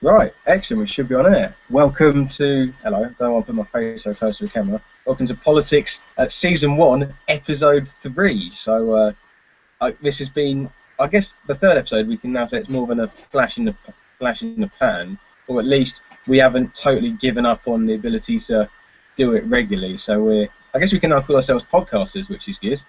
Right, excellent. We should be on air. Welcome to. Hello, don't want to put my face so close to the camera. Welcome to Politics at Season 1, Episode 3. This has been, I guess, the third episode. We can now say it's more than a flash in the pan, or at least we haven't totally given up on the ability to do it regularly. I guess we can now call ourselves podcasters, which is good.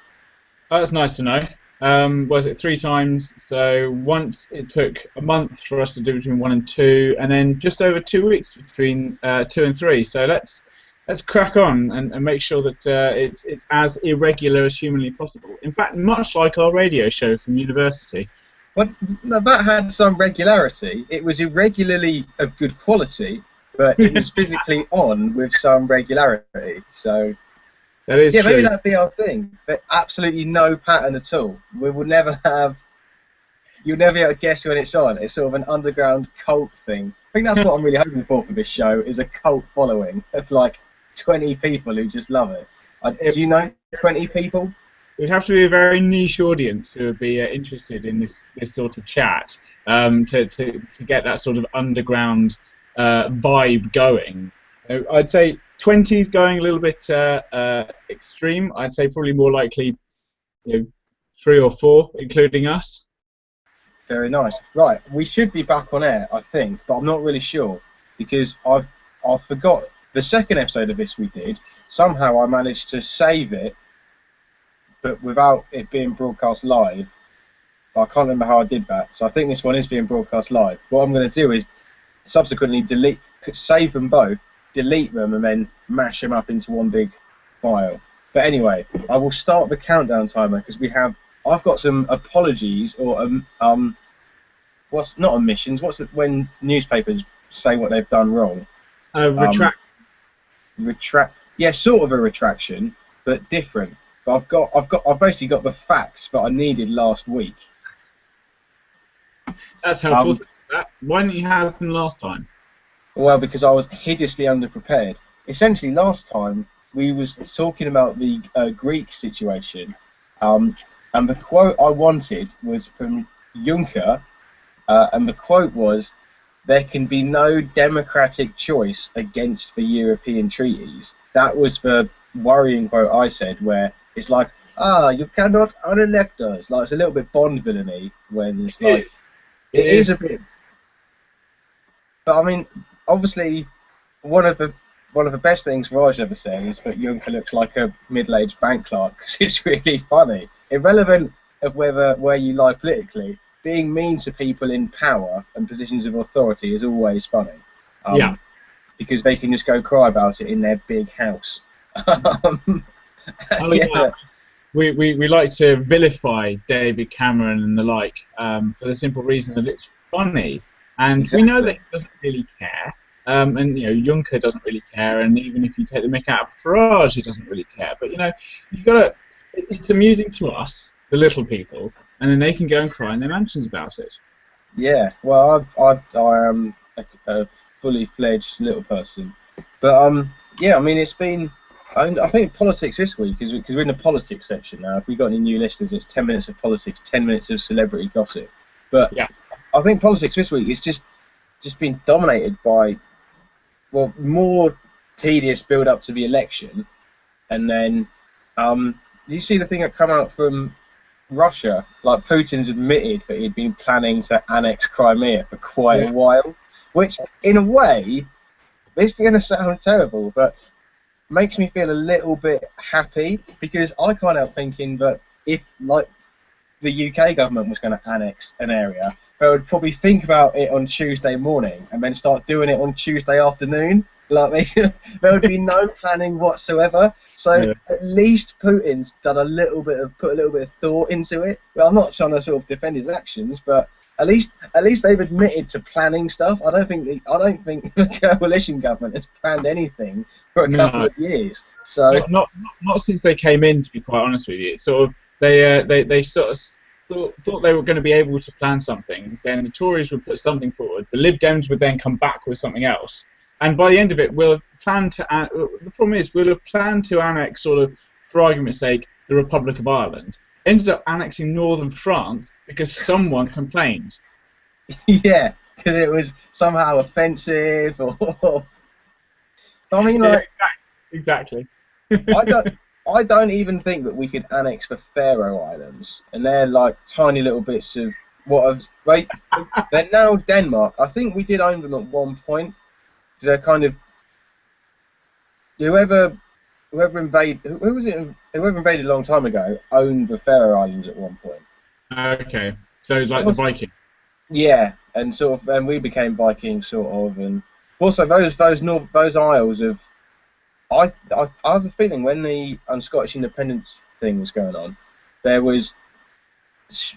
Oh, that's nice to know. Was it 3 times? So once it took a month for us to do between 1 and 2, and then just over 2 weeks between 2 and 3. So let's crack on and make sure that it's as irregular as humanly possible. In fact, much like our radio show from university. Well, that had some regularity. It was irregularly of good quality, but it was physically on with some regularity. So. That is Yeah, true. maybe that'd be our thing. But absolutely no pattern at all. We will never have. You'll never be able to guess when it's on. It's sort of an underground cult thing. I think that's what I'm really hoping for this show, is a cult following of like 20 people who just love it. Do you know 20 people? It would have to be a very niche audience who would be interested in this sort of chat to get that sort of underground vibe going. I'd say 20 is going a little bit extreme. I'd say probably more likely, 3 or 4, including us. Very nice. Right, we should be back on air, I think, but I'm not really sure because I forgot the second episode of this we did. Somehow I managed to save it, but without it being broadcast live. I can't remember how I did that. So I think this one is being broadcast live. What I'm going to do is subsequently save them both, delete them, and then mash them up into one big file. But anyway, I will start the countdown timer because I've got some apologies or what's not omissions. What's it when newspapers say what they've done wrong? Retract. Yeah, sort of a retraction, but different. But I've basically got the facts that I needed last week. That's helpful. Why didn't you have them last time? Well, because I was hideously underprepared. Essentially, last time we was talking about the Greek situation, and the quote I wanted was from Juncker, and the quote was, "There can be no democratic choice against the European treaties." That was the worrying quote I said, where it's like, you cannot unelect us. Like, it's a little bit Bond villainy when it's like, it is a bit. But I mean, obviously, one of the best things Raj ever said is that Juncker looks like a middle-aged bank clerk because it's really funny. Irrelevant of where you lie politically, being mean to people in power and positions of authority is always funny. Yeah. Because they can just go cry about it in their big house. Yeah. We like to vilify David Cameron and the like for the simple reason that it's funny. And exactly. We know that he doesn't really care, and Juncker doesn't really care, and even if you take the mick out of Farage, he doesn't really care. But you got it's amusing to us, the little people, and then they can go and cry in their mansions about it. Yeah, well, I am a fully fledged little person, but yeah, I mean, it's been. I think politics this week because we're in the politics section now. If we got any new listeners, it's 10 minutes of politics, 10 minutes of celebrity gossip. But yeah. I think politics this week is just been dominated by, well, more tedious build up to the election, and then did you see the thing that come out from Russia? Like, Putin's admitted that he'd been planning to annex Crimea for quite a while, which in a way, this is going to sound terrible, but makes me feel a little bit happy because I can't help thinking that if, like, the UK government was going to annex an area, they would probably think about it on Tuesday morning and then start doing it on Tuesday afternoon. Like, there would be no planning whatsoever. So at least Putin's done put a little bit of thought into it. Well, I'm not trying to sort of defend his actions, but at least they've admitted to planning stuff. I don't think the coalition government has planned anything for a couple of years. So not since they came in, to be quite honest with you. It's sort of they sort of thought they were going to be able to plan something. Then the Tories would put something forward. The Lib Dems would then come back with something else. And by the end of it, we'll have planned to. The problem is, we'll have planned to annex, sort of, for argument's sake, the Republic of Ireland. Ended up annexing northern France because someone complained. Yeah, because it was somehow offensive, or I mean, Yeah, like, exactly. I don't. I don't even think that we could annex the Faroe Islands, and they're like tiny little bits of what have. Wait, they're now Denmark. I think we did own them at one point because they're kind of whoever who was it? Whoever invaded a long time ago owned the Faroe Islands at one point. Okay, so like the Was, Viking. yeah, and sort of, and we became Vikings, sort of, and also those isles of. I have a feeling when the Scottish independence thing was going on, there was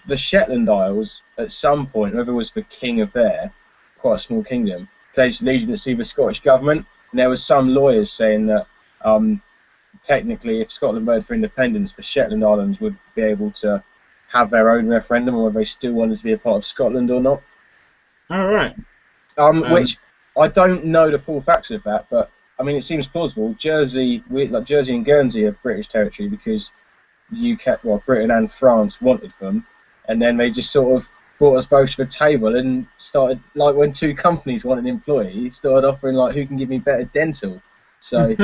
the Shetland Isles at some point, whether it was the King of there, quite a small kingdom, pledged allegiance to the Scottish government, and there was some lawyers saying that technically, if Scotland voted for independence, the Shetland Islands would be able to have their own referendum, or whether they still wanted to be a part of Scotland or not. All right. Which I don't know the full facts of that, but I mean, it seems plausible. Jersey and Guernsey are British territory because UK, well, Britain and France wanted them, and then they just sort of brought us both to the table and started, like when two companies want an employee, started offering like who can give me better dental. So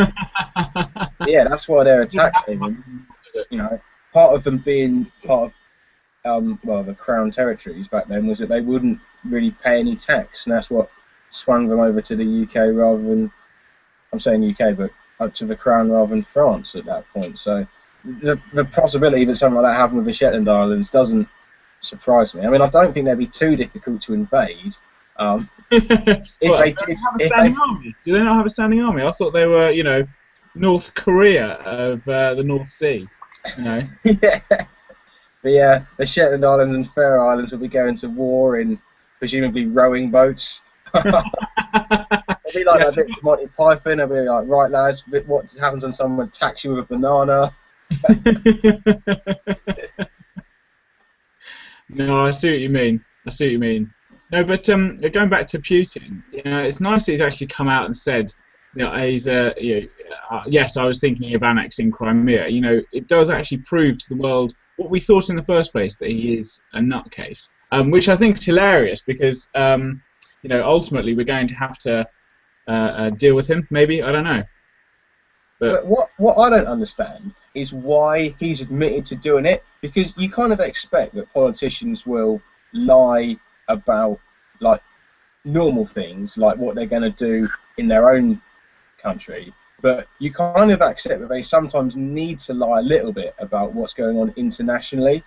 yeah, that's why they're a tax haven. You know, part of them being part of well, the Crown territories back then was that they wouldn't really pay any tax, and that's what swung them over to the UK rather than, I'm saying UK, but up to the Crown rather than France at that point. So the possibility that something like that happened with the Shetland Islands doesn't surprise me. I mean, I don't think they'd be too difficult to invade. If What, they did, have a standing army? Do they not have a standing army? I thought they were, you know, North Korea of the North Sea. You know. Yeah. But yeah, the Shetland Islands and Faroe Islands will be going to war in presumably rowing boats. It'll be like that bit of Monty Python. It'll be like, right, lads, what happens when someone attacks you with a banana? No, I see what you mean. I see what you mean. No, but going back to Putin, you know, it's nice that he's actually come out and said, you know, yes, I was thinking of annexing Crimea. You know, it does actually prove to the world what we thought in the first place, that he is a nutcase, which I think is hilarious because, you know, ultimately we're going to have to deal with him. Maybe, I don't know. But what I don't understand is why he's admitted to doing it, because you kind of expect that politicians will lie about like normal things, like what they're going to do in their own country, but you kind of accept that they sometimes need to lie a little bit about what's going on internationally.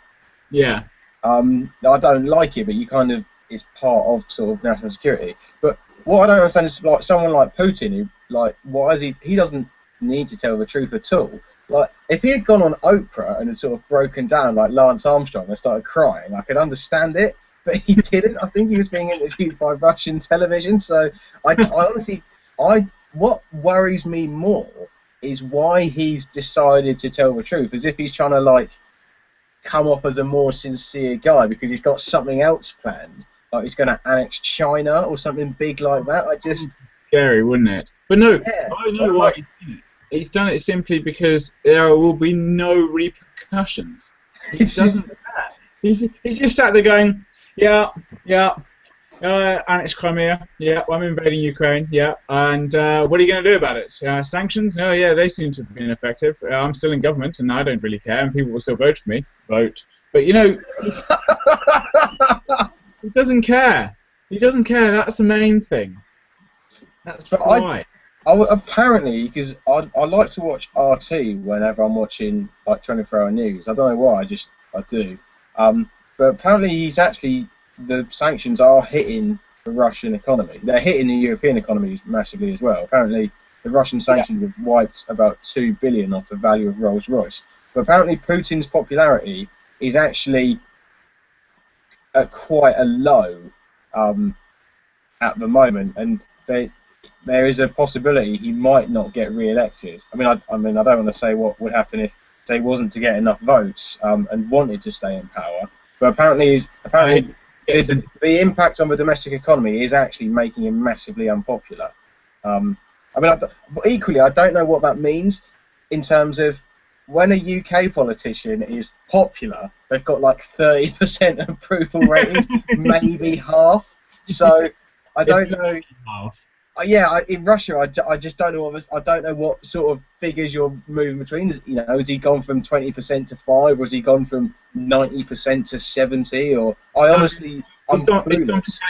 Yeah. I don't like it, but you kind of, it's part of sort of national security. But what I don't understand is like someone like Putin, who like, why is he doesn't need to tell the truth at all. Like, if he had gone on Oprah and had sort of broken down like Lance Armstrong and started crying, I could understand it, but he didn't. I think he was being interviewed by Russian television, so I honestly, what worries me more is why he's decided to tell the truth, as if he's trying to like come off as a more sincere guy because he's got something else planned, like he's going to annex China or something big like that. I just scary, wouldn't it? But no, yeah, I know why he's done it. He's done it simply because there will be no repercussions. He doesn't care. He's just sat there going, yeah, annex Crimea, yeah, I'm invading Ukraine, yeah, and what are you going to do about it? Sanctions? Oh, yeah, they seem to have been effective. I'm still in government, and I don't really care, and people will still vote for me. Vote. But, you know, he doesn't care. He doesn't care. That's the main thing. That's right. Apparently, because I like to watch RT whenever I'm watching like 24-hour news. I don't know why, I do. But apparently, the sanctions are hitting the Russian economy. They're hitting the European economies massively as well. Apparently, the Russian sanctions have wiped about $2 billion off the value of Rolls-Royce. But apparently, Putin's popularity is actually at quite a low at the moment, and there is a possibility he might not get re-elected. I mean, I don't want to say what would happen if he wasn't to get enough votes and wanted to stay in power. But apparently the impact on the domestic economy is actually making him massively unpopular. But equally, I don't know what that means in terms of when a UK politician is popular, they've got like 30% approval ratings, maybe half. So I don't know. Half. Yeah, in Russia, I just don't know. I don't know what sort of figures you're moving between. Has he gone from 20% to 5, or has he gone from 90% to 70? Or I honestly, I'm clueless.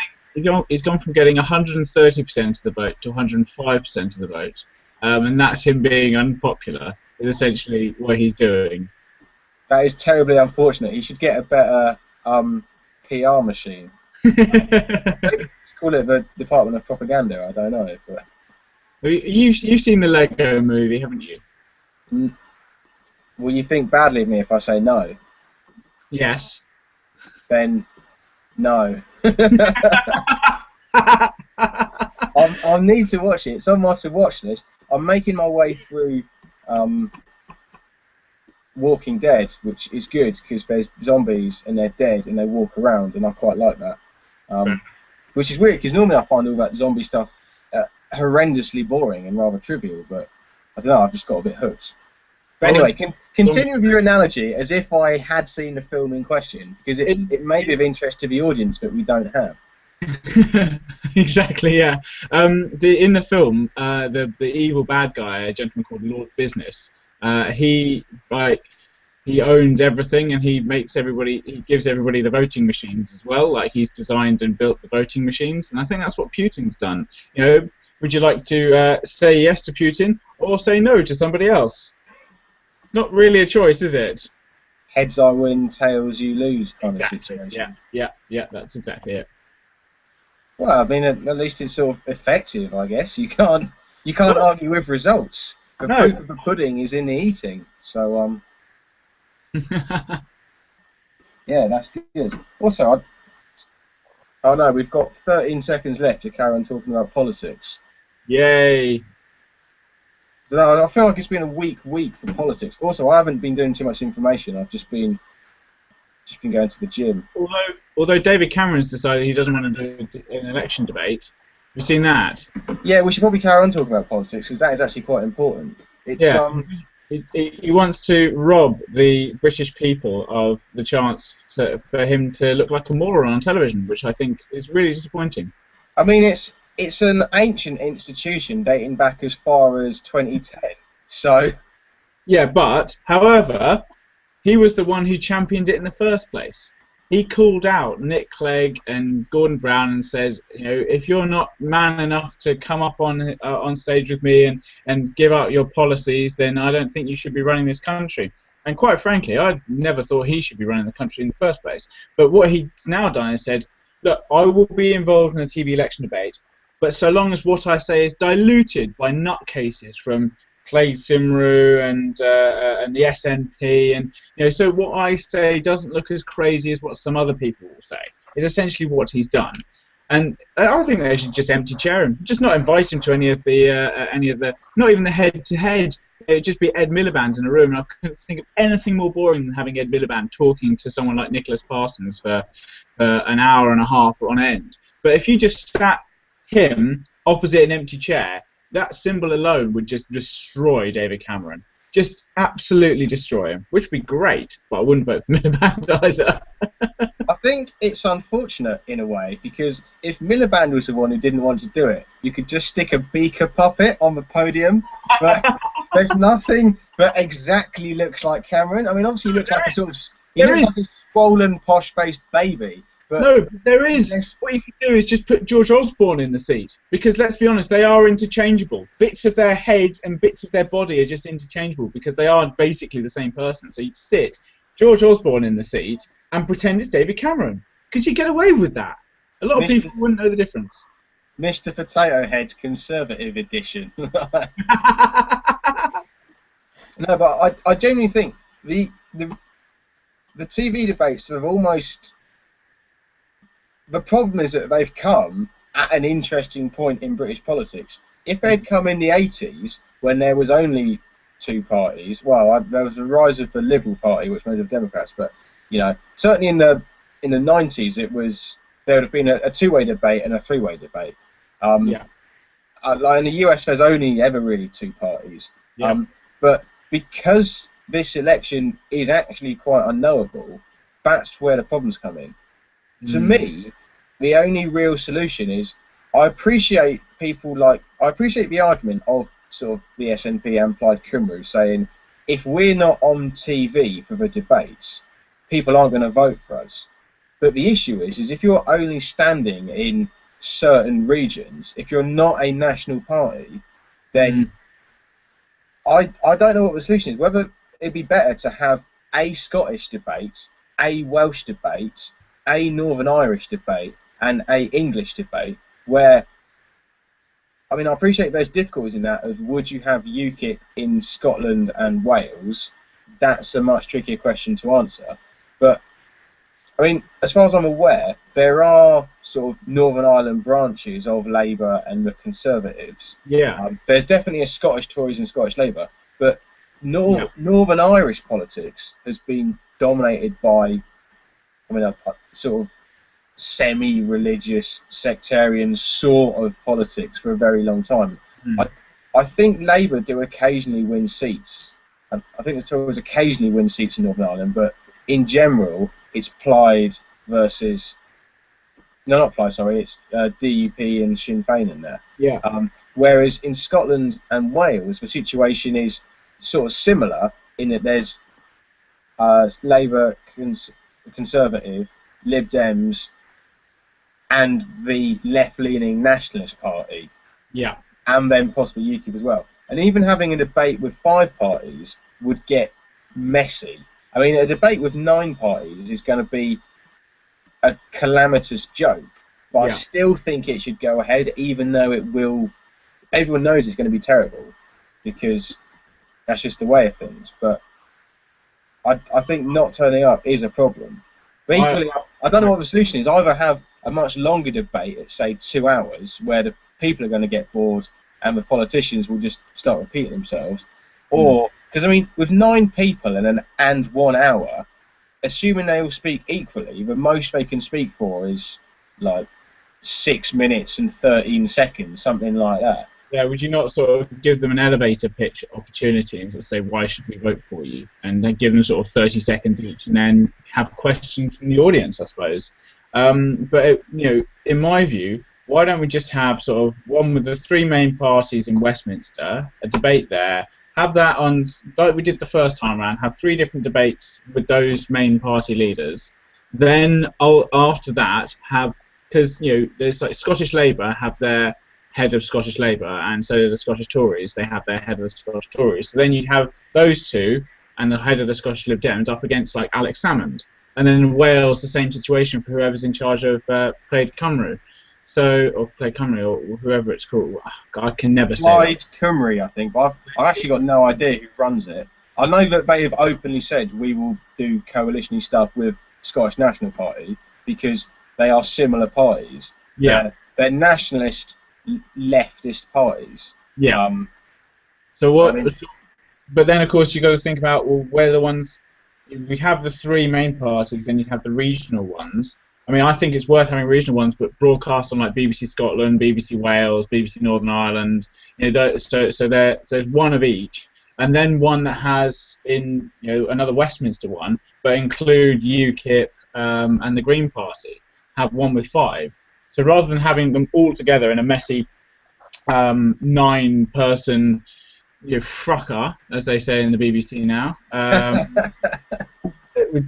He's gone from getting 130% of the vote to 105% of the vote, and that's him being unpopular. Is essentially what he's doing. That is terribly unfortunate. He should get a better PR machine. Call it the Department of Propaganda. I don't know, but you've seen the Lego Movie, haven't you? Will you think badly of me if I say no? Yes. Then no. I need to watch it. It's on my to-watch list. I'm making my way through Walking Dead, which is good because there's zombies and they're dead and they walk around, and I quite like that. Which is weird because normally I find all that zombie stuff horrendously boring and rather trivial, but I don't know, I've just got a bit hooked. But anyway, continue with your analogy as if I had seen the film in question, because it may be of interest to the audience that we don't have. Exactly, yeah. In the film, the evil bad guy, a gentleman called Lord Business, he owns everything, and he gives everybody the voting machines as well. Like, he's designed and built the voting machines, and I think that's what Putin's done. You know, would you like to say yes to Putin or say no to somebody else? Not really a choice, is it? Heads I win, tails you lose kind of situation. Yeah, that's exactly it. Well, I mean, at least it's sort of effective, I guess. You can't argue with results. The proof of the pudding is in the eating. So, yeah, that's good. Also, oh no, we've got 13 seconds left to carry on talking about politics. Yay! I feel like it's been a weak week for politics. Also, I haven't been doing too much information. I've just been going to the gym. Although David Cameron's decided he doesn't want to do an election debate. Have you seen that? Yeah, we should probably carry on talking about politics because that is actually quite important. He wants to rob the British people of the chance for him to look like a moron on television, which I think is really disappointing. I mean, it's an ancient institution dating back as far as 2010. So. Yeah, but however, he was the one who championed it in the first place. He called out Nick Clegg and Gordon Brown and says, you know, if you're not man enough to come up on stage with me and give out your policies, then I don't think you should be running this country. And quite frankly, I never thought he should be running the country in the first place. But what he's now done is said, look, I will be involved in a TV election debate, but so long as what I say is diluted by nutcases from Plaid Cymru and the SNP, and you know, so what I say doesn't look as crazy as what some other people will say. Is essentially what he's done, and I think they should just empty chair him, just not invite him to any of the, not even the head-to-head. It'd just be Ed Miliband in a room, and I couldn't think of anything more boring than having Ed Miliband talking to someone like Nicholas Parsons for an hour and a half on end. But if you just sat him opposite an empty chair, that symbol alone would just destroy David Cameron. Just absolutely destroy him, which would be great, but I wouldn't vote for Miliband either. I think it's unfortunate in a way, because if Miliband was the one who didn't want to do it, you could just stick a beaker puppet on the podium, but there's nothing that exactly looks like Cameron. I mean, obviously he looks like a swollen, posh-faced baby. But no, there is. What you can do is just put George Osborne in the seat, because let's be honest, they are interchangeable. Bits of their head and bits of their body are just interchangeable because they are basically the same person. So you sit George Osborne in the seat and pretend it's David Cameron, because you get away with that. A lot of people wouldn't know the difference. Mr. Potato Head Conservative Edition. No, but I genuinely think the TV debates have almost. The problem is that they've come at an interesting point in British politics. If they'd come in the 80s, when there was only two parties, well, there was a rise of the Liberal Party, which made of Democrats, but you know, certainly in the 90s, there would have been a two-way debate and a three-way debate. Like in the US, there's only ever really two parties. Yeah. But because this election is actually quite unknowable, that's where the problems come in. To me, the only real solution is I appreciate I appreciate the argument of sort of the SNP and Plaid Cymru saying if we're not on TV for the debates, people aren't going to vote for us. But the issue is if you're only standing in certain regions, if you're not a national party, then I don't know what the solution is. Whether it'd be better to have a Scottish debate, a Welsh debate, a Northern Irish debate, and a English debate, where I mean, I appreciate there's difficulties in that of would you have UKIP in Scotland and Wales? That's a much trickier question to answer. But, I mean, as far as I'm aware, there are sort of Northern Ireland branches of Labour and the Conservatives. Yeah. There's definitely a Scottish Tories and Scottish Labour, but Northern Irish politics has been dominated by, I mean, a sort of semi-religious, sectarian sort of politics for a very long time. I think Labour do occasionally win seats. I think the Tories occasionally win seats in Northern Ireland, but in general, it's Plaid versus... No, not Plaid, sorry, it's DUP and Sinn Féin in there. Yeah. Whereas in Scotland and Wales, the situation is sort of similar in that there's Labour, Conservative, Lib Dems, and the left-leaning Nationalist Party, and then possibly UKIP as well. And even having a debate with 5 parties would get messy. I mean, a debate with 9 parties is going to be a calamitous joke, but I still think it should go ahead, even though it will. Everyone knows it's going to be terrible, because that's just the way of things. But I think not turning up is a problem. But equally, I don't know what the solution is. Either have a much longer debate at, say, 2 hours, where the people are going to get bored and the politicians will just start repeating themselves, or because I mean, with 9 people and 1 hour, assuming they all speak equally, the most they can speak for is like 6 minutes and 13 seconds, something like that. Yeah, would you not sort of give them an elevator pitch opportunity and sort of say, why should we vote for you? And then give them sort of 30 seconds each and then have questions from the audience, I suppose. But, you know, in my view, why don't we just have sort of one with the 3 main parties in Westminster, a debate there, have that on, like we did the first time around, have 3 different debates with those main party leaders. Then after that, have, because, you know, there's like Scottish Labour have their head of Scottish Labour, and so do the Scottish Tories, they have their head of the Scottish Tories. So then you'd have those 2 and the head of the Scottish Lib Dems up against like Alex Salmond. And then in Wales, the same situation for whoever's in charge of Plaid Cymru. So, or Plaid Cymru, or whoever it's called. I can never say Plaid Cymru, I think, but I've actually got no idea who runs it. I know that they have openly said we will do coalition stuff with Scottish National Party because they are similar parties. Yeah. They're nationalist, leftist parties. Yeah. So what? I mean, but then, of course, you got to think about, well, where the ones. We'd have the 3 main parties, then you'd have the regional ones. I mean, I think it's worth having regional ones, but broadcast on like BBC Scotland, BBC Wales, BBC Northern Ireland. You know, so there's one of each, and then one that has in another Westminster one, but include UKIP and the Green Party. Have one with 5. So rather than having them all together in a messy 9-person frucker, as they say in the BBC now. We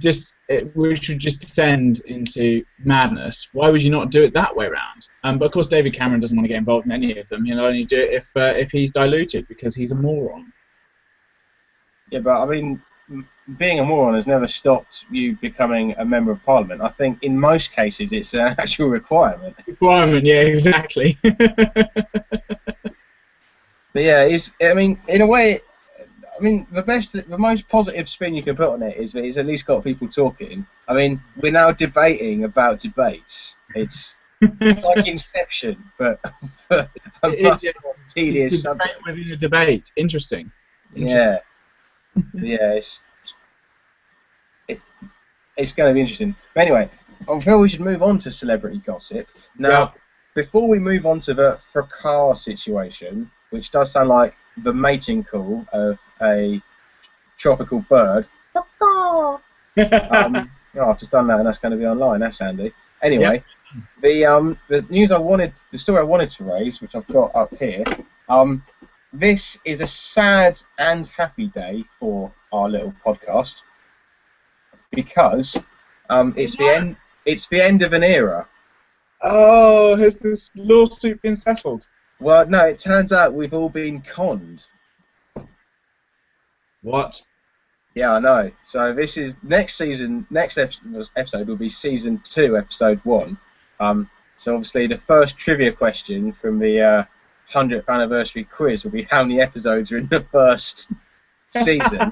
should just descend into madness. Why would you not do it that way around? But of course, David Cameron doesn't want to get involved in any of them. He'll only do it if he's diluted because he's a moron. Yeah, but I mean, being a moron has never stopped you becoming a member of Parliament. I think in most cases it's an actual requirement. Requirement, yeah, exactly. But yeah, I mean, in a way, I mean, the most positive spin you can put on it is that it's at least got people talking. I mean, we're now debating about debates. It's like Inception, but for a much more tedious subject. Within a debate. Interesting. Yeah, yeah, it's going to be interesting. But anyway, I feel we should move on to celebrity gossip. Now, before we move on to the fracas situation, which does sound like the mating call of a tropical bird. I've just done that and that's going to be online. That's handy. Anyway, the story I wanted to raise, which I've got up here. This is a sad and happy day for our little podcast because it's the end. It's the end of an era. Oh, has this lawsuit been settled? Well, no, it turns out we've all been conned. What? Yeah, I know. So this is next season. Next episode will be season 2, episode 1. So obviously the first trivia question from the 100th anniversary quiz will be how many episodes are in the first season.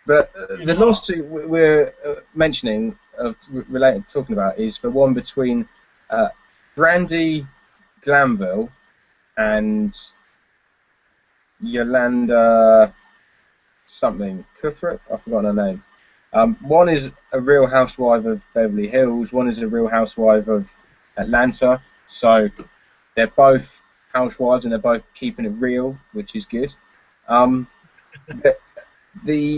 But the lawsuit we're mentioning, talking about, is the one between Brandy Glanville and Yolanda something Cuthbert. I've forgotten her name. One is a Real Housewife of Beverly Hills. One is a Real Housewife of Atlanta. So they're both housewives and they're both keeping it real, which is good. There's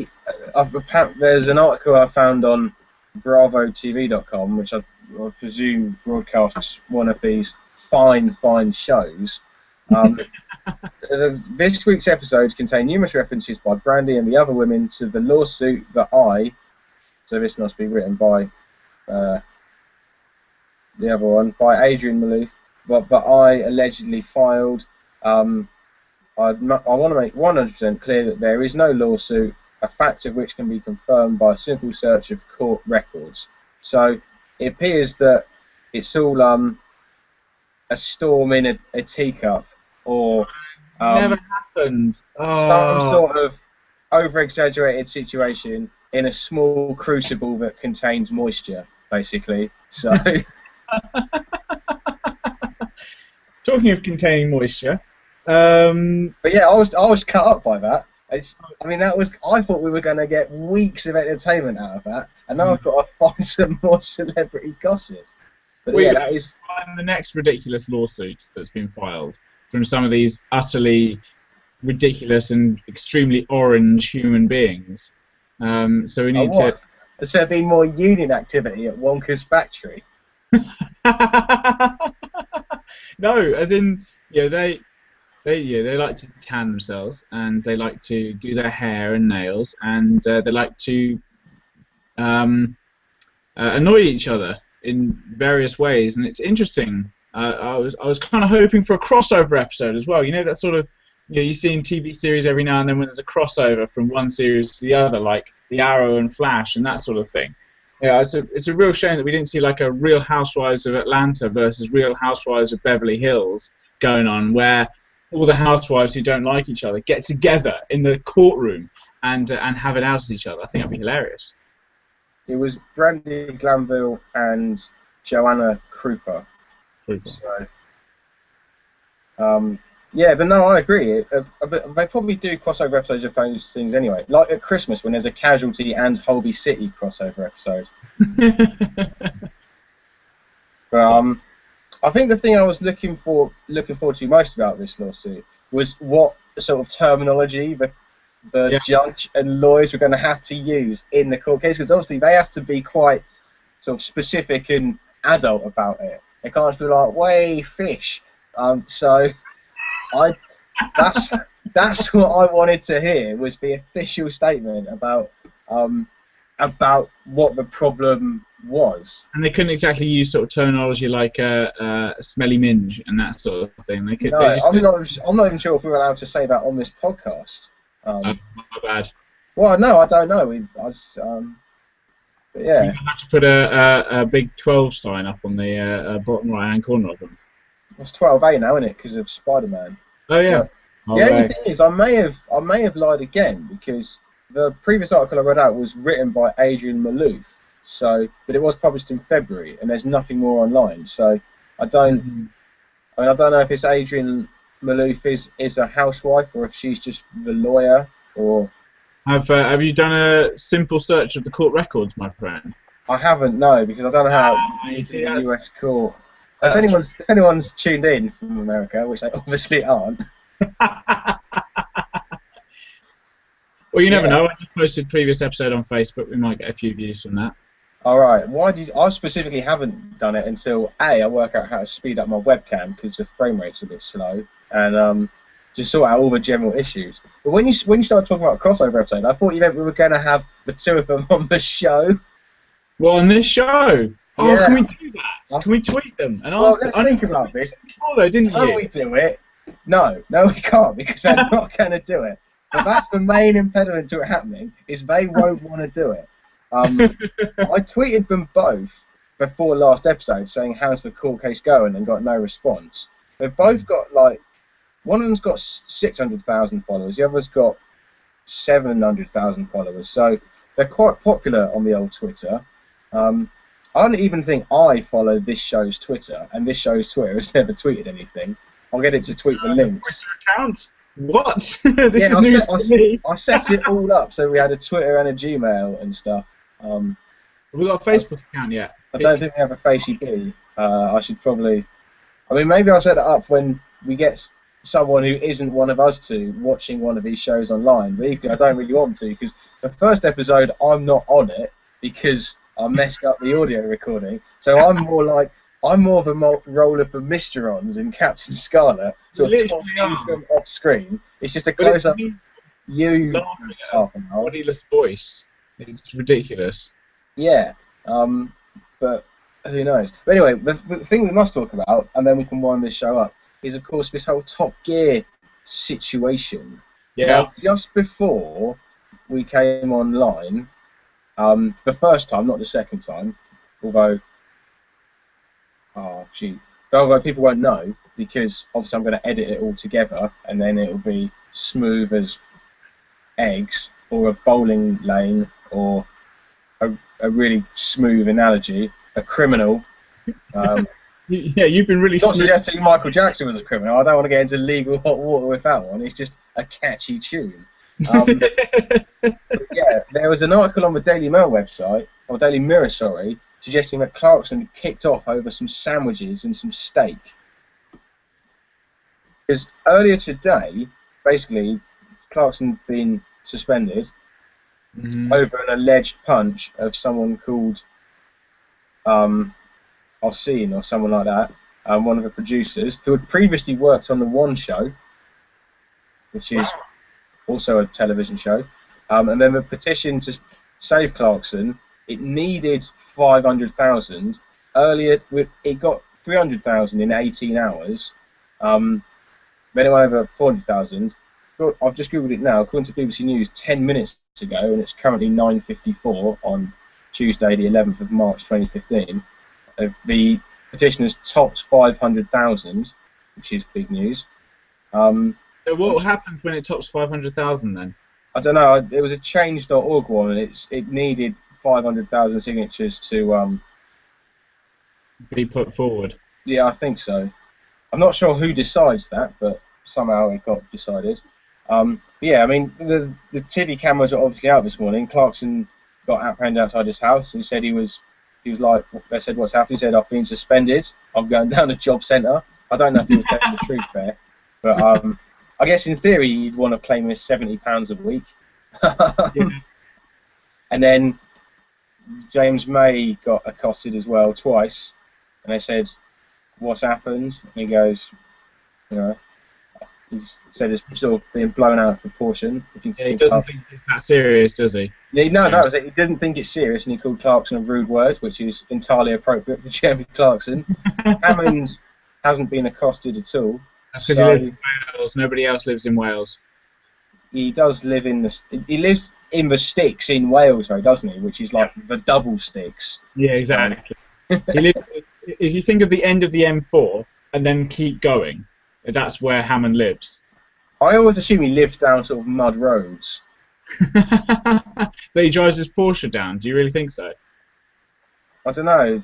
an article I found on BravoTV.com, which I presume broadcasts one of these fine shows. This week's episodes contain numerous references by Brandy and the other women to the lawsuit that so this must be written by the other one, by Adrian Malouf, but I allegedly filed. I want to make 100% clear that there is no lawsuit, a fact of which can be confirmed by a simple search of court records. So it appears that it's all a storm in a teacup, or never happened. Some sort of over-exaggerated situation in a small crucible that contains moisture, basically. So, talking of containing moisture, but yeah, I was cut up by that. I thought we were going to get weeks of entertainment out of that, and now I've got to find some more celebrity gossip. But yeah, that is the next ridiculous lawsuit that's been filed from some of these utterly ridiculous and extremely orange human beings. So we need to. Has there been more union activity at Wonka's factory? No, as in, they like to tan themselves, and they like to do their hair and nails, and they like to annoy each other in various ways, and it's interesting. I was kind of hoping for a crossover episode as well. You know, that sort of, you see in TV series every now and then when there's a crossover from one series to the other, like the Arrow and Flash and that sort of thing. Yeah, it's a real shame that we didn't see like a Real Housewives of Atlanta versus Real Housewives of Beverly Hills going on, where all the housewives who don't like each other get together in the courtroom and have it out at each other. I think that'd be hilarious. It was Brandy Glanville and Joanna Krupa. So, yeah, but no, I agree. They probably do crossover episodes of those things anyway. Like at Christmas when there's a Casualty and Holby City crossover episode. But I think the thing I was looking forward to most about this lawsuit was what sort of terminology the judge and lawyers were going to have to use in the court case, because obviously they have to be quite sort of specific and adult about it. They can't just be like, "Way fish." So that's what I wanted to hear, was the official statement about what the problem was. And they couldn't exactly use sort of terminology like smelly minge and that sort of thing. They could. No, I'm not even sure if we're allowed to say that on this podcast. My bad. Well, no, I don't know. But yeah. You have to put a big 12 sign up on the bottom right-hand corner of them. It's 12A now, isn't it? Because of Spider-Man. Oh yeah. The only thing is, I may have lied again, because the previous article I read out was written by Adrian Malouf. So, but it was published in February, and there's nothing more online. So, I don't know if it's Adrian Malouf is a housewife, or if she's just the lawyer, or. Have you done a simple search of the court records, my friend? I haven't, no, because I don't know how to the US court. If anyone's tuned in from America, which they obviously aren't. Well, you never know. I just posted a previous episode on Facebook. We might get a few views from that. All right. Why did I specifically haven't done it until I work out how to speed up my webcam because the frame rate's a bit slow, and just sort out all the general issues. But when you started talking about a crossover episode, I thought you meant we were going to have the two of them on the show. Well, on this show. Oh, Yeah. can we do that? Can we tweet them and Well, ask them? let's think about this. Before, though, didn't Can you? we do it? No, we can't because they're not going to do it. But that's the main impediment to it happening is they won't want to do it. I tweeted them both before last episode saying how's the court case going and got no response. They've both got like one of them's got 600,000 followers, the other's got 700,000 followers. So they're quite popular on the old Twitter. I don't even think I follow this show's Twitter, and this show's Twitter has never tweeted anything. I'll get it to tweet the link. Twitter account? What? This is news to me. I set it all up so we had a Twitter and a Gmail and stuff. Have we got a Facebook account yet? I don't think we have a FaceB. I should probably. I mean, maybe I'll set it up when we get someone who isn't one of us two watching one of these shows online. But equally, I don't really want to because the first episode I'm not on it because I messed up the audio recording. So I'm more of a role of the Mysterons in Captain Scarlet, sort of talking from off screen. It's just a close up. You laughing at a bodiless voice. It's ridiculous. Yeah, but who knows? But anyway, the thing we must talk about, and then we can wind this show up, is of course this whole Top Gear situation. Yeah. Now, just before we came online, the first time, not the second time, although people won't know because obviously I'm going to edit it all together and then it'll be smooth as eggs, or a bowling lane, or a really smooth analogy, a criminal. Yeah, you've been really Not suggesting Michael Jackson was a criminal. I don't want to get into legal hot water with that one. It's just a catchy tune. But yeah, there was an article on the Daily Mail website, or Daily Mirror, sorry, suggesting that Clarkson kicked off over some sandwiches and some steak. Because earlier today, basically, Clarkson's been suspended over an alleged punch of someone called Ossine or someone like that, one of the producers, who had previously worked on The One Show, which is also a television show. And then the petition to save Clarkson, it needed 500,000. Earlier, it got 300,000 in 18 hours. Then it went over 400,000. I've just googled it now. According to BBC News, 10 minutes ago, and it's currently 9:54 on Tuesday, the 11th of March, 2015. The petition has topped 500,000, which is big news. So what happens when it tops 500,000 then? I don't know. It was a change.org one, and it needed 500,000 signatures to be put forward. Yeah, I think so. I'm not sure who decides that, but somehow it got decided. Yeah, I mean, the TV cameras are obviously out this morning. Clarkson got apprehended outside his house. He said he was like, they said, what's happened? He said, I've been suspended. I'm going down to job centre. I don't know if he was telling the truth there, but I guess in theory you'd want to claim his £70 a week. Yeah. And then James May got accosted as well twice, and they said, what's happened? And he goes, you know, he said it's sort of being blown out of proportion. He doesn't think it's that serious, does he? Yeah, no, that was it. He didn't think it's serious, and he called Clarkson a rude word, which is entirely appropriate for Jeremy Clarkson. Hammond hasn't been accosted at all. That's because he lives in Wales. Nobody else lives in Wales. He does live in the. He lives in the sticks in Wales, though, doesn't he? Which is like the double sticks. Yeah, exactly. He lives, if you think of the end of the M4 and then keep going, that's where Hammond lives. I always assume he lives down sort of mud roads. So he drives his Porsche down. Do you really think so? I don't know.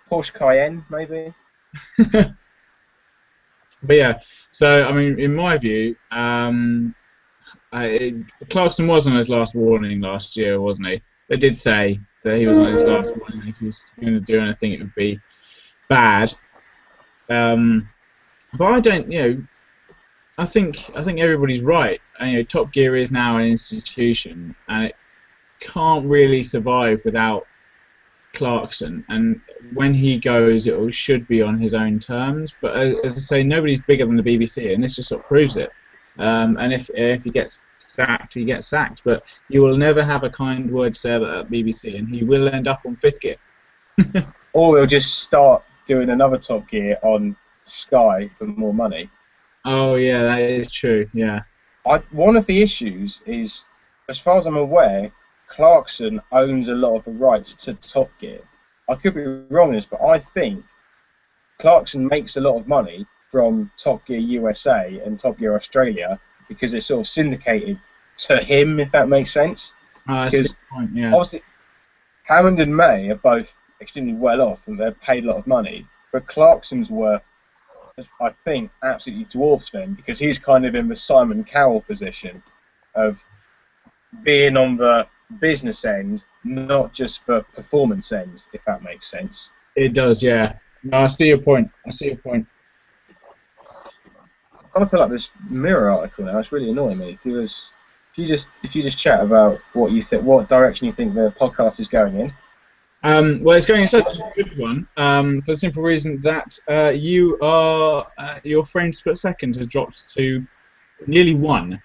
Porsche Cayenne, maybe. But yeah, so I mean, in my view, Clarkson was on his last warning last year, wasn't he? They did say that he was on his last warning. If he was going to do anything, it would be bad. But I don't, I think everybody's right. And, Top Gear is now an institution, and it can't really survive without Clarkson, and when he goes, it should be on his own terms. But as I say, nobody's bigger than the BBC, and this just sort of proves it. And if he gets sacked, he gets sacked. But you will never have a kind word to say about BBC, and he will end up on fifth gear. Or we'll just start doing another Top Gear on Sky for more money. Oh yeah, that is true. Yeah. One of the issues is, as far as I'm aware, Clarkson owns a lot of the rights to Top Gear. I could be wrong on this, but I think Clarkson makes a lot of money from Top Gear USA and Top Gear Australia because it's sort of syndicated to him, if that makes sense. Because point, yeah. Obviously, Hammond and May are both extremely well off and they're paid a lot of money, but Clarkson's worth, I think, absolutely dwarfs them because he's kind of in the Simon Cowell position of being on the business end, not just the performance end, if that makes sense. It does, yeah. No, I see your point. I kind of feel like this Mirror article now. It's really annoying me. If you just chat about what you think, what direction you think the podcast is going in. Well, it's going in such a good one for the simple reason that your frame split second has dropped to nearly 1.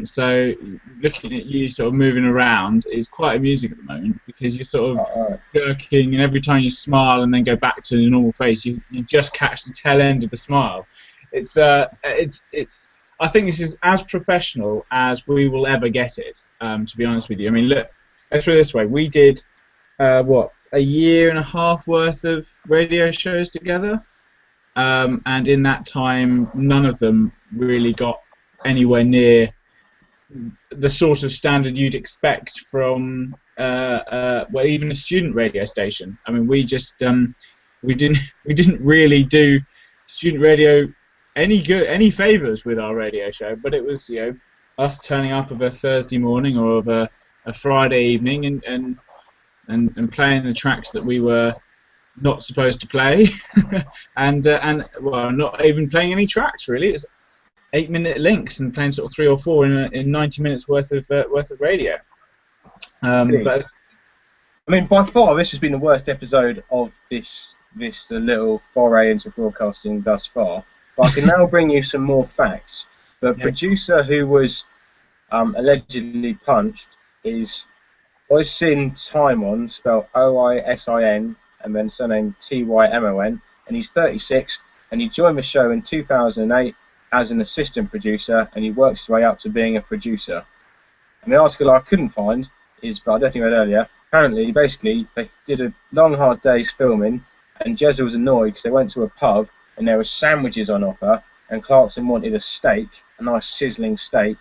So looking at you sort of moving around is quite amusing at the moment because you're sort of jerking, and every time you smile and then go back to your normal face, you just catch the tail end of the smile. It's I think this is as professional as we will ever get it. To be honest with you, I mean, look, let's put it this way: we did a year and a half worth of radio shows together, and in that time, none of them really got anywhere near the sort of standard you'd expect from well, even a student radio station. I mean, we just we didn't really do student radio any favors with our radio show, but it was, you know, us turning up of a Thursday morning or of a Friday evening and playing the tracks that we were not supposed to play, and well, not even playing any tracks really. It was 8-minute links and playing sort of 3 or 4 in 90 minutes worth of radio. But I mean, by far, this has been the worst episode of this little foray into broadcasting thus far. But I can now bring you some more facts. The producer who was allegedly punched is Oisin Tymon, spelled Oisin, and then surname Tymon, and he's 36, and he joined the show in 2008 as an assistant producer, and he works his way up to being a producer. And the article I couldn't find is, but I don't think I read earlier, apparently, basically, they did a long, hard day's filming, and Jezza was annoyed because they went to a pub, and there were sandwiches on offer, and Clarkson wanted a steak, a nice sizzling steak,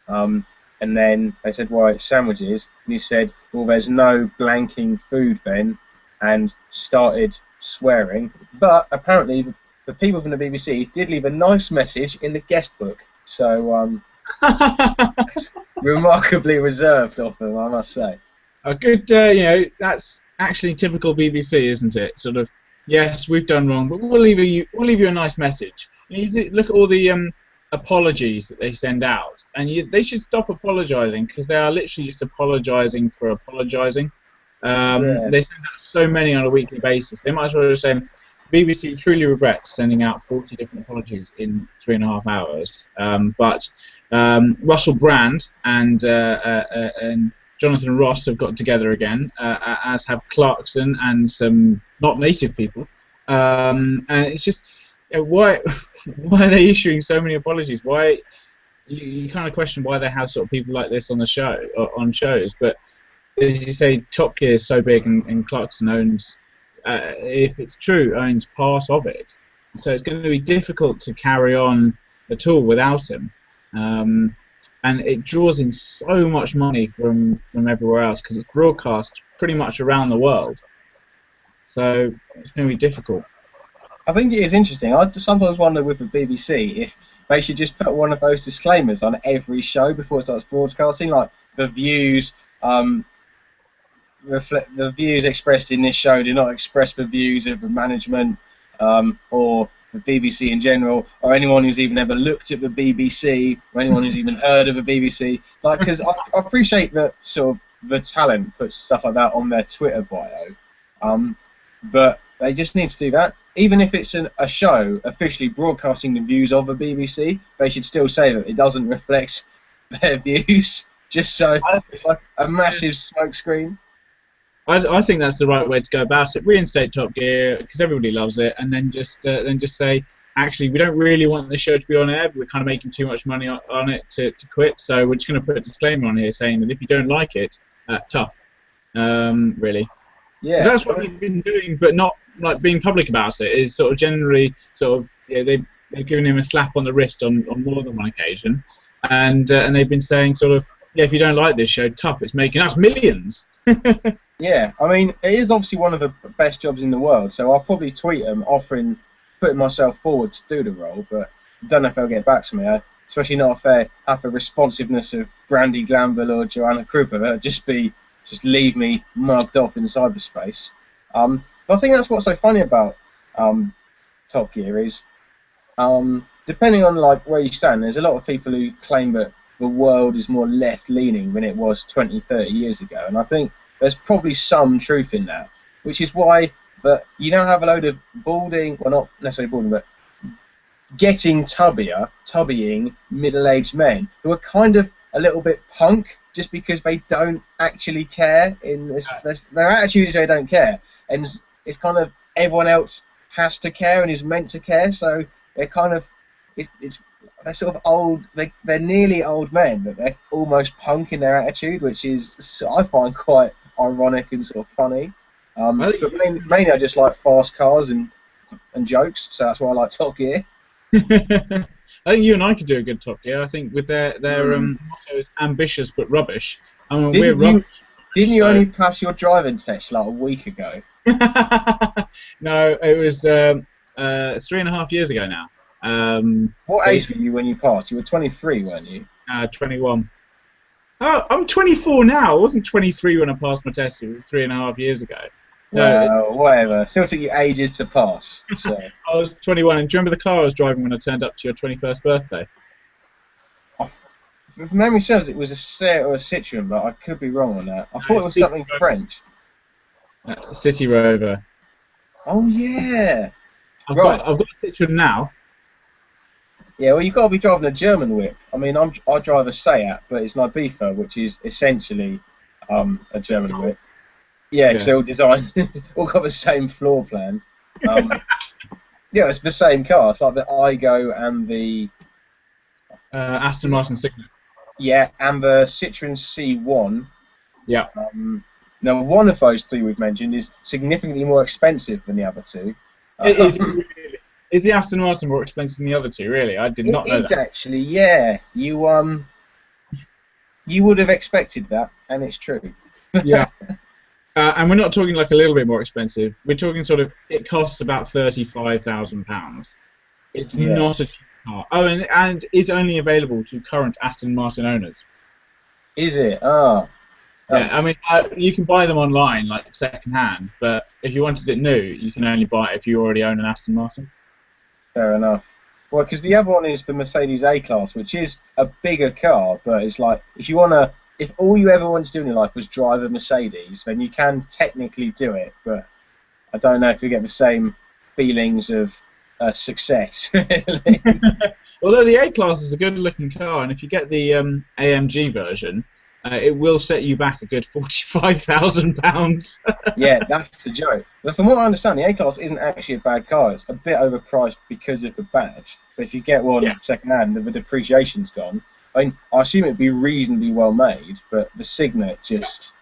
and then they said, why, it's sandwiches, and he said, well, there's no blanking food then, and started swearing. But apparently the people from the BBC did leave a nice message in the guest book, so remarkably reserved of them, I must say. A good, you know, that's actually typical BBC, isn't it? Sort of, yes, we've done wrong, but we'll leave you a nice message. You look at all the apologies that they send out, and they should stop apologising because they are literally just apologising for apologising. They send out so many on a weekly basis. They might as well just say, BBC truly regrets sending out 40 different apologies in 3.5 hours. But Russell Brand and Jonathan Ross have got together again, as have Clarkson and some not native people. And it's just, you know, why are they issuing so many apologies? Why you kind of question why they have sort of people like this on the show or on shows. But as you say, Top Gear is so big, and Clarkson owns, if it's true, owns part of it. So it's going to be difficult to carry on at all without him. And it draws in so much money from everywhere else because it's broadcast pretty much around the world. So it's going to be difficult. I think it is interesting. I sometimes wonder with the BBC if they should just put one of those disclaimers on every show before it starts broadcasting, like the views the views expressed in this show do not express the views of the management or the BBC in general, or anyone who's even ever looked at the BBC, or anyone who's even heard of the BBC. Like, because I appreciate that sort of the talent puts stuff like that on their Twitter bio. But they just need to do that. Even if it's a show officially broadcasting the views of the BBC, they should still say that it doesn't reflect their views. Just so it's like a massive smokescreen. I think that's the right way to go about it. Reinstate Top Gear because everybody loves it, and then just say, actually, we don't really want the show to be on air, but we're kind of making too much money on it to quit. So we're just going to put a disclaimer on here saying that if you don't like it, tough, really. Yeah, that's what we've been doing, but not like being public about it. Is sort of generally they've given him a slap on the wrist on more than one occasion, and they've been saying sort of, yeah, if you don't like this show, tough, it's making us millions. Yeah, I mean, it is obviously one of the best jobs in the world, so I'll probably tweet them putting myself forward to do the role, but I don't know if they'll get back to me, especially not if they have the responsiveness of Brandy Glanville or Joanna Krupa. They'll just leave me mugged off in cyberspace. But I think that's what's so funny about Top Gear is, depending on like where you stand, there's a lot of people who claim that the world is more left-leaning than it was 20, 30 years ago, and I think there's probably some truth in that, which is why you now have a load of balding, well, not necessarily balding, but tubbying middle-aged men who are kind of a little bit punk just because they don't actually care. Their attitude is they don't care, and it's kind of everyone else has to care and is meant to care, so they're kind of they're sort of old. They're nearly old men, but they're almost punk in their attitude, which is I find quite ironic and sort of funny. But mainly I just like fast cars and jokes, so that's why I like Top Gear. I think you and I could do a good Top Gear. I think with their motto is ambitious but rubbish. I mean, we're rubbish. Didn't you only pass your driving test like a week ago? No, it was 3.5 years ago now. What age were you when you passed? You were 23, weren't you? 21. Oh, I'm 24 now. I wasn't 23 when I passed my test. It was 3.5 years ago. No, whatever. Still took you ages to pass. So. I was 21, and do you remember the car I was driving when I turned up to your 21st birthday? If memory serves, it was a Seat or a Citroen, but I could be wrong on that. I thought it was something French. City Rover. Oh yeah. I've got a Citroen now. Yeah, well, you've got to be driving a German whip. I mean, I drive a Seat, but it's an Ibiza, which is essentially a German whip. Yeah, because they're all designed, all got the same floor plan. Yeah, it's the same car. It's like the Igo and the Aston Martin Signet. Yeah, and the Citroen C1. Yeah. Now, one of those three we've mentioned is significantly more expensive than the other two. Is the Aston Martin more expensive than the other two? Really, I did not know that. It is actually, yeah. You would have expected that, and it's true. Yeah. And we're not talking like a little bit more expensive. We're talking sort of, it costs about £35,000. It's not a cheap car. Oh, and is only available to current Aston Martin owners. Is it? Oh. Yeah, I mean, you can buy them online, like second-hand, but if you wanted it new, you can only buy it if you already own an Aston Martin. Fair enough. Well, because the other one is the Mercedes A-Class, which is a bigger car, but it's like, if all you ever wanted to do in your life was drive a Mercedes, then you can technically do it, but I don't know if you get the same feelings of success, really. Although the A-Class is a good-looking car, and if you get the AMG version, it will set you back a good £45,000. Yeah, that's the joke. But from what I understand, the A-Class isn't actually a bad car. It's a bit overpriced because of the badge. But if you get one second-hand, the depreciation's gone. I mean, I assume it'd be reasonably well made, but the Signet just...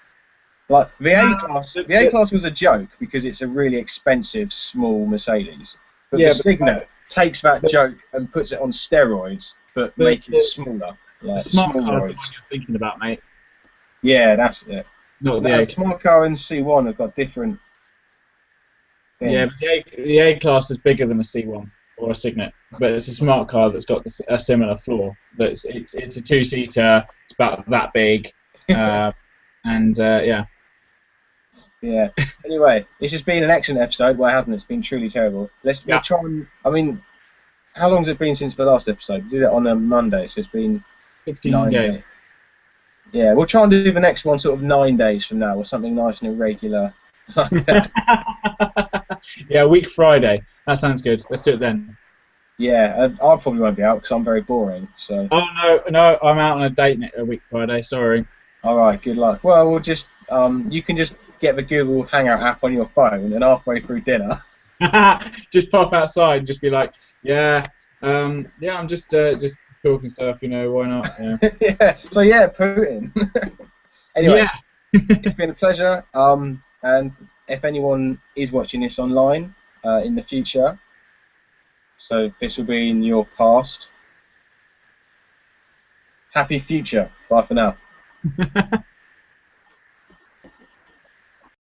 Like, the A-Class was a joke because it's a really expensive, small Mercedes. But the Signet takes that joke and puts it on steroids, but make it smaller. Like, smart cars are what you're thinking about, mate. Yeah, that's it. Not the smart car and C1 have got different things. Yeah, but the A-Class is bigger than a C1 or a Signet, but it's a smart car that's got a similar floor. It's a two-seater. It's about that big, and yeah. Yeah. Anyway, this has been an excellent episode. Well, it hasn't. It's been truly terrible. We'll try and. I mean, how long has it been since the last episode? We did it on a Monday, so it's been 16 days. Yeah, we'll try and do the next one sort of 9 days from now, or something nice and irregular like that. Yeah, week Friday. That sounds good. Let's do it then. Yeah, I probably won't be out because I'm very boring. So, Oh no, no, I'm out on a date a week Friday. Sorry. all right, good luck. Well, we'll just you can just get the Google Hangout app on your phone, and halfway through dinner. Just pop outside and just be like, yeah, yeah, I'm just talking stuff. Why not? Yeah. Yeah. So yeah, Putin. Anyway, Yeah. it's been a pleasure. And if anyone is watching this online in the future, so this will be in your past. Happy future. Bye for now.